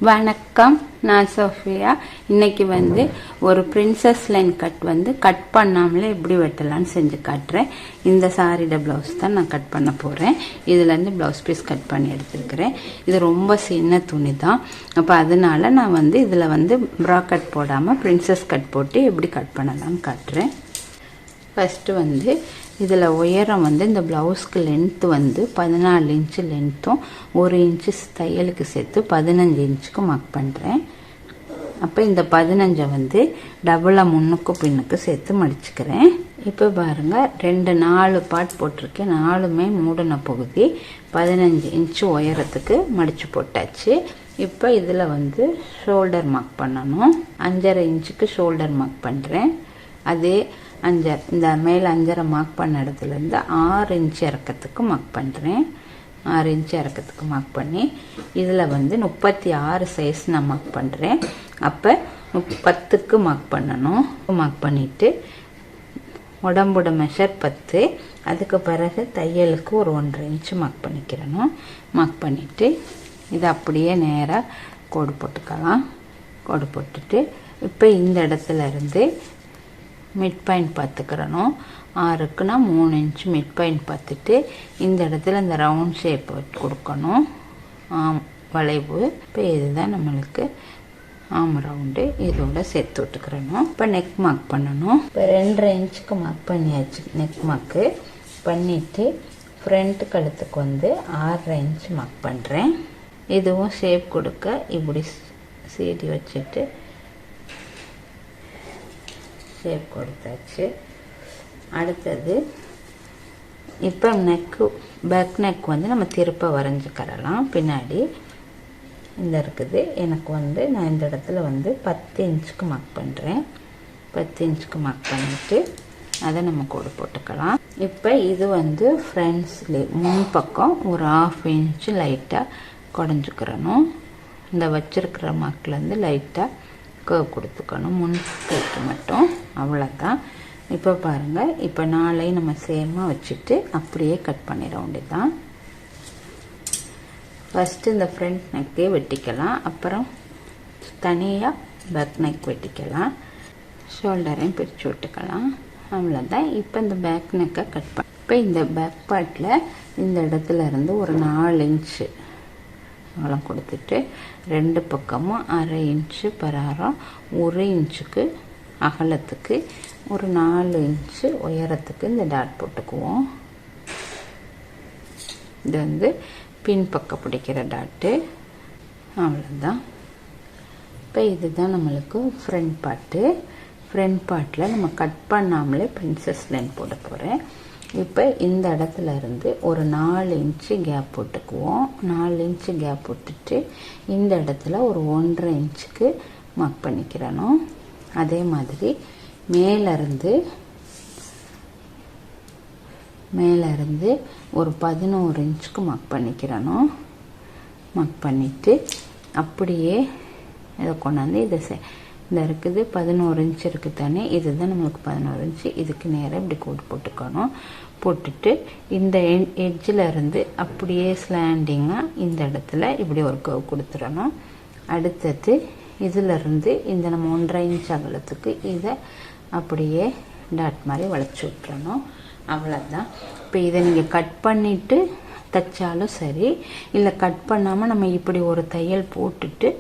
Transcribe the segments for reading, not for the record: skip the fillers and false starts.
வணக்கம், நான் சோஃபியா. இன்னைக்கு ஒரு பிரின்சஸ் லைன் கட் பண்ணாமலே எப்படி வெட்டலான்னு செஞ்சு காட்டுறேன். இந்த சாரியோட பிளவுஸ் தான் நான் கட் பண்ண போறேன். இதுல இருந்து பிளவுஸ் பீஸ் கட் பண்ணி எடுத்துருக்கிறேன். இது ரொம்ப சின்ன துணி தான். அப்ப அதனால நான் இதுல ப்ரா கட் போடாம பிரின்சஸ் கட் போட்டு எப்படி கட் பண்ணலாம்னு காட்டுறேன். ஃபர்ஸ்ட் இதில் உயரம் இந்த ப்ளவுஸ்க்கு லென்த்து 14 இன்ச்சு லென்த்தும் 1 இன்ச்சு தையலுக்கு சேர்த்து 15 இன்ச்சுக்கு மார்க் பண்ணுறேன். அப்போ இந்த 15 டபுளாக முன்னுக்கு பின்னுக்கு சேர்த்து மடிச்சுக்கிறேன். இப்போ பாருங்கள், 4 பார்ட் போட்டிருக்கேன். 4மே மூடின பகுதி 15 இன்ச்சு உயரத்துக்கு மடித்து போட்டாச்சு. இப்போ இதில் ஷோல்டர் மார்க் பண்ணணும். 5.5 இன்ச்சுக்கு ஷோல்டர் மார்க் பண்ணுறேன். அதே இந்த மேலே 5.5 மார்க் பண்ண இடத்துலேருந்து 6 இன்ச்சு இறக்கத்துக்கு மார்க் பண்ணுறேன். 6 இன்ச்சு இறக்கத்துக்கு மார்க் பண்ணி இதில் 36 சைஸ் நான் மார்க் பண்ணுறேன். அப்போ 10க்கு மார்க் பண்ணணும். மார்க் பண்ணிவிட்டு உடம்போட மெஷர் 10. அதுக்கு பிறகு தையலுக்கு ஒரு 1.5 இன்ச்சு மார்க் பண்ணிக்கிறணும். மார்க் பண்ணிவிட்டு இதை அப்படியே நேராக கோடு போட்டுக்கலாம். கோடு போட்டுட்டு இப்போ இந்த இடத்துல இருந்து மிட் பாயிண்ட் பார்த்துக்கிறணும். 6க்குனா 3 இன்ச்சு மிட் பாயிண்ட் பார்த்துட்டு இந்த இடத்துல இந்த ரவுண்ட் ஷேப் கொடுக்கணும். வளைவு. இப்போ இதுதான் நம்மளுக்கு ஆம் ரவுண்டு. இதோட சேர்த்து விட்டுக்கிறணும். இப்போ நெக் மார்க் பண்ணணும். இப்போ 2.5 இன்ச்சுக்கு மார்க் பண்ணியாச்சு. நெக் மார்க்கு பண்ணிவிட்டு ஃப்ரண்ட் கழுத்துக்கு 6.5 இன்ச்சு மார்க் பண்ணுறேன். இதுவும் ஷேப் கொடுக்க இப்படி சீடி வச்சுட்டு ஷேப் கொடுத்தாச்சு. அடுத்தது இப்போ நெக்கு பேக் நெக் நம்ம திருப்ப வரைஞ்சிக்கிறலாம். பின்னாடி இந்த இருக்குது. எனக்கு நான் இந்த இடத்துல 10 இன்ச்சுக்கு மார்க் பண்ணுறேன். 10 இன்ச்சுக்கு மார்க் பண்ணிவிட்டு அதை நம்ம கோடு போட்டுக்கலாம். இப்போ இது ஃப்ரண்ட் ஸ்லீவ் முன் பக்கம் ஒரு 1/2 இன்ச்சு லைட்டாக குடஞ்சிக்கிறணும். இந்த வச்சிருக்கிற மார்க்லேருந்து லைட்டாக கர்வ் கொடுத்துக்கணும். முன் கைக்கு மட்டும். அவ்வளோதான். இப்போ பாருங்கள், இப்போ 4 நம்ம சேமாக வச்சுட்டு அப்படியே கட் பண்ணிட வேண்டியதுதான். ஃபஸ்ட்டு இந்த ஃப்ரண்ட் நெக்கே வெட்டிக்கலாம். அப்புறம் தனியாக பேக் நெக் வெட்டிக்கலாம். ஷோல்டரையும் பிரித்து விட்டுக்கலாம். அவ்வளோதான். இப்போ இந்த பேக் நெக்கை கட் பண்ண இப்போ இந்த பேக் பார்ட்டில் இந்த இடத்துல இருந்து ஒரு 4 இன்ச்சு அகலம் கொடுத்துட்டு 2 பக்கமும் 1/2 இன்ச்சு பராரம் 1 இன்ச்சுக்கு அகலத்துக்கு ஒரு 4 இன்ச்சு உயரத்துக்கு இந்த டாட் போட்டுக்குவோம். இது பின் பக்கம் பிடிக்கிற டாட்டு. அவ்வளோதான். இப்போ இதுதான் நம்மளுக்கு ஃப்ரண்ட் பார்ட்டு. ஃப்ரண்ட் பார்ட்டில் நம்ம கட் பண்ணாமலே பிரின்சஸ் லைன் போட போகிறேன். இப்போ இந்த இடத்துல இருந்து ஒரு 4 இன்ச்சு கேப் போட்டுக்குவோம். 4 இன்ச்சு கேப் போட்டுட்டு இந்த இடத்துல ஒரு 1.5 இன்ச்சுக்கு மார்க் பண்ணிக்கிறணும். அதே மாதிரி மேலேருந்து ஒரு 11 இன்ச்சுக்கு மார்க் பண்ணிக்கிறணும். மார்க் பண்ணிவிட்டு அப்படியே இதை கொண்டாந்து இந்த இருக்குது 11 இன்ச்சு இருக்குது தானே. இதுதான் நம்மளுக்கு 11 இன்ச்சு. இதுக்கு நேராக இப்படி கோடு போட்டுக்கணும். போட்டுட்டு இந்த எட்ஜில் இருந்து அப்படியே ஸ்லாண்டிங்காக இந்த இடத்துல இப்படி ஒரு கர்வ் கொடுத்துடணும். அடுத்தது இதிலிருந்து இந்த நம்ம 1.5 இன்ச் அகலத்துக்கு இதை அப்படியே டாட் மாதிரி வளைச்சி விட்டுறணும். அவ்வளோதான். இப்போ இதை நீங்கள் கட் பண்ணிவிட்டு தைச்சாலும் சரி, இல்லை கட் பண்ணாமல் நம்ம இப்படி ஒரு தையல் போட்டுட்டு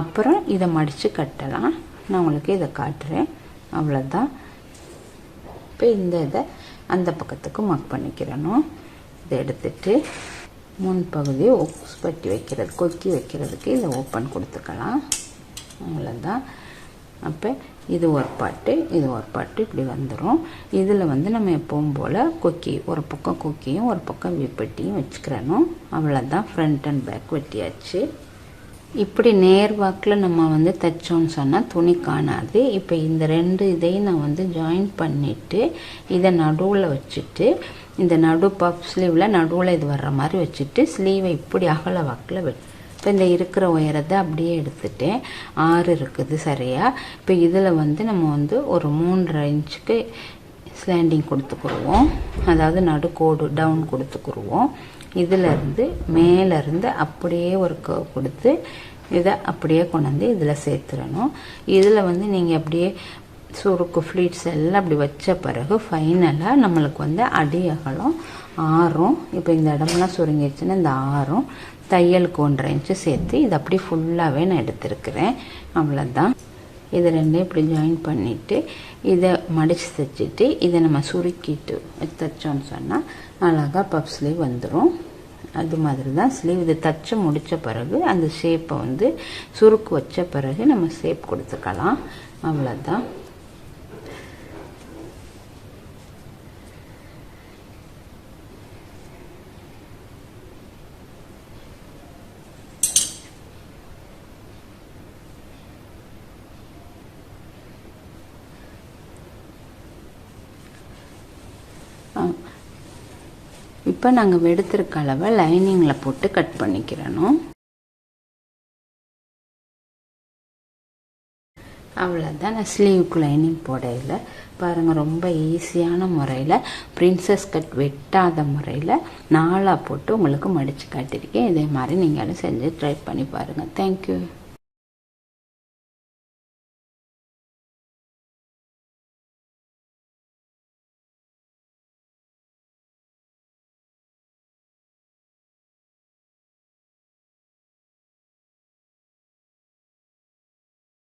அப்புறம் இதை மடித்து கட்டலாம். நான் உங்களுக்கு இதை காட்டுறேன். அவ்வளோதான். இப்போ இந்த இதை அந்த பக்கத்துக்கு மார்க் பண்ணிக்கிறணும். இதை எடுத்துட்டு முன்பகுதி பட்டி வைக்கிறது கொக்கி வைக்கிறதுக்கு இதை ஓப்பன் கொடுத்துக்கலாம். அவ்வளோதான். அப்போ இது ஒரு பாட்டு, இது ஒரு பாட்டு இப்படி வந்துடும். இதில் நம்ம எப்பவும் போல் கொக்கி ஒரு பக்கம் கொக்கியும் ஒரு பக்கம் விப்பட்டியும் வச்சுக்கிறணும். அவ்வளோதான். ஃப்ரண்ட் அண்ட் பேக் வெட்டியாச்சு. இப்படி நேர்வாக்கில் நம்ம தைச்சோன்னு சொன்னால் துணி காணாது. இப்போ இந்த 2 இதையும் நான் ஜாயின் பண்ணிவிட்டு இதை நடுவில் வச்சுட்டு இந்த நடு பஃப் ஸ்லீவில் நடுவில் இது வர்ற மாதிரி வச்சுட்டு ஸ்லீவை இப்படி அகல வாக்கில் வெட்டி இப்போ இந்த இருக்கிற உயரத்தை அப்படியே எடுத்துட்டேன். 6 இருக்குது சரியாக. இப்போ இதில் நம்ம ஒரு 3.5 இன்ச்சுக்கு ஸ்லாண்டிங் கொடுத்துக்குருவோம். அதாவது நடுக்கோடு டவுன் கொடுத்துக்குருவோம். இதிலேருந்து மேலேருந்து அப்படியே ஒரு கர்வ் கொடுத்து இதை அப்படியே கொண்டாந்து இதில் சேர்த்துடணும். இதில் வந்து நீங்கள் அப்படியே சுருக்கு ஃப்ளீட்ஸ் எல்லாம் அப்படி வச்ச பிறகு ஃபைனலாக நம்மளுக்கு வந்து அடி அகலம் 6. இப்போ இந்த இடமெல்லாம் சுருங்கிடுச்சுன்னா இந்த 6 தையலுக்கு 1.5 இன்ச்சு சேர்த்து இது அப்படி ஃபுல்லாகவே நான் எடுத்துருக்கிறேன். அவ்வளோதான். இது ரெண்டையும் இப்படி ஜாயின் பண்ணிவிட்டு இதை மடித்து தைச்சிட்டு இதை நம்ம சுருக்கிட்டு தைச்சோன்னு சொன்னால் அழகாக பஃப் ஸ்லீவ் வந்துடும். அது மாதிரி தான் ஸ்லீவ் இது தைச்சி முடித்த பிறகு அந்த ஷேப்பை வந்து சுருக்கு வச்ச பிறகு நம்ம ஷேப் கொடுத்துக்கலாம். அவ்வளோதான். இப்போ நாங்கள் எடுத்திருக்க அளவை லைனிங்கில் போட்டு கட் பண்ணிக்கிறணும். அவ்வளோதான். நான் ஸ்லீவுக்கு லைனிங் போடையில் பாருங்கள் ரொம்ப ஈஸியான முறையில் பிரின்சஸ் கட் வெட்டாத முறையில் 4ஆக போட்டு உங்களுக்கு மடித்து காட்டியிருக்கேன். இதே மாதிரி நீங்களும் செஞ்சு ட்ரை பண்ணி பாருங்கள். தேங்க்யூ.